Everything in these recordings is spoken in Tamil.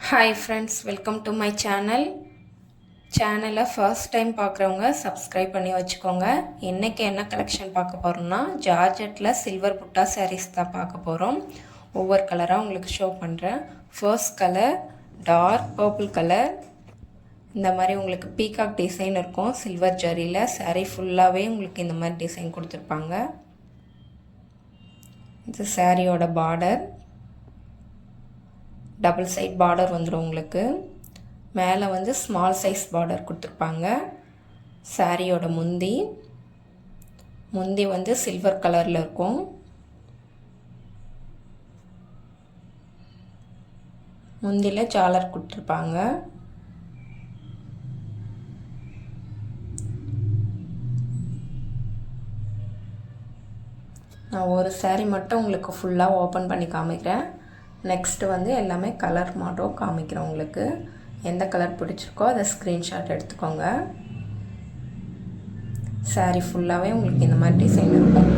Hi friends, welcome to my சேனலை ஃபர்ஸ்ட் டைம் பார்க்குறவங்க சப்ஸ்கிரைப் பண்ணி வச்சுக்கோங்க. இன்றைக்கி என்ன கலெக்ஷன் பார்க்க போகிறோம்னா, ஜார்ஜெட்டில் சில்வர் புட்டா சாரீஸ் தான் பார்க்க போகிறோம். ஒவ்வொரு கலராக உங்களுக்கு ஷோ பண்ணுறேன். First colour dark purple colour. இந்த மாதிரி உங்களுக்கு பீகாக் டிசைன் இருக்கும் சில்வர் ஜரியில். சாரீ ஃபுல்லாகவே உங்களுக்கு இந்த மாதிரி டிசைன் கொடுத்துருப்பாங்க. இது சாரியோட பார்டர், டபுள் சைட் பார்டர் வந்துடும் உங்களுக்கு. மேலே வந்து ஸ்மால் சைஸ் பார்டர் கொடுத்துருப்பாங்க. சாரியோட முந்தி வந்து சில்வர் கலரில் இருக்கும். முந்தியில் ஜாலர் கொடுத்துருப்பாங்க. நான் ஒரு சாரீ மட்டும் உங்களுக்கு ஃபுல்லாக ஓப்பன் பண்ணி காமிக்கிறேன். நெக்ஸ்ட்டு வந்து எல்லாமே கலர் மட்டும் காமிக்கிறேன். உங்களுக்கு எந்த கலர் பிடிச்சிருக்கோ அதை ஸ்க்ரீன்ஷாட் எடுத்துக்கோங்க. சாரீ ஃபுல்லாகவே உங்களுக்கு இந்த மாதிரி டிசைன் இருக்கும்.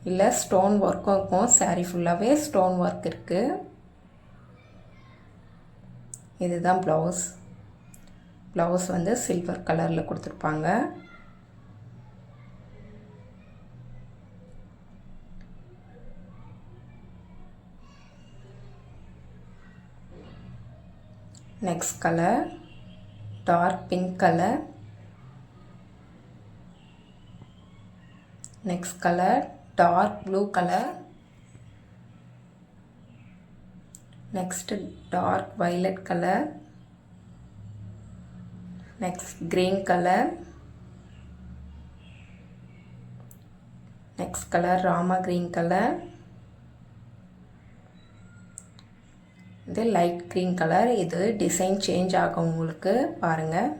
இல்லை ஸ்டோன் ஒர்க்கும் இருக்கும். சாரீ ஃபுல்லாகவே ஸ்டோன் ஒர்க் இருக்குது. இதுதான் ப்ளவுஸ் வந்து சில்வர் கலரில் கொடுத்துருப்பாங்க. Next colour dark pink colour. Next colour dark blue colour. Next dark violet colour. Next green colour. Next colour ராமா கிரீன் கலர். இது லைட் க்ரீன் கலர். இது டிசைன் சேஞ்ச் ஆகும் உங்களுக்கு. பாருங்கள்,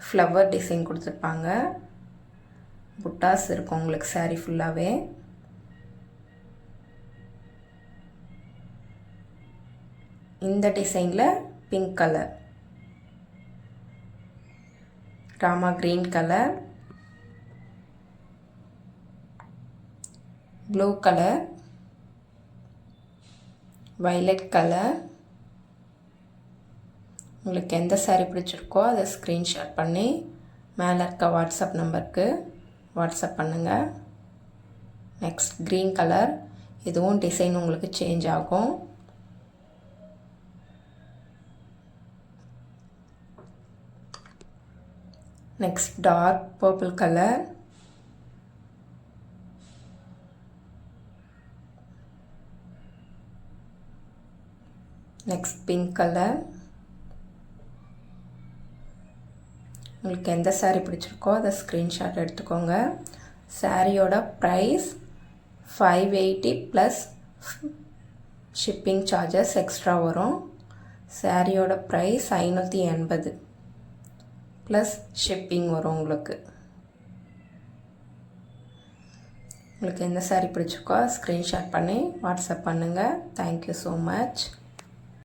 ஃப்ளவர் டிசைன் கொடுத்துருப்பாங்க. புட்டாஸ் இருக்கும் உங்களுக்கு சாரீ ஃபுல்லாகவே. இந்த டிசைனில் pink colour, Rama green colour, blue colour, violet colour. உங்களுக்கு எந்த சாரீ பிடிச்சிருக்கோ அதை ஸ்க்ரீன்ஷாட் பண்ணி மேலே இருக்க வாட்ஸ்அப் நம்பருக்கு வாட்ஸ்அப் பண்ணுங்கள். Next green colour. இதுவும் டிசைன் உங்களுக்கு சேஞ்ச் ஆகும். Next dark purple colour. Next pink colour. உங்களுக்கு எந்த சாரீ பிடிச்சிருக்கோ அதை ஸ்க்ரீன்ஷாட் எடுத்துக்கோங்க. சாரியோட price 580 plus shipping charges extra வரும். சாரியோட ப்ரைஸ் 580 ப்ளஸ் ஷிப்பிங் வரும் உங்களுக்கு. உங்களுக்கு எந்த சாரீ பிடிச்சிருக்கோ ஸ்க்ரீன்ஷாட் பண்ணி வாட்ஸ்அப் பண்ணுங்கள். Thank you so much.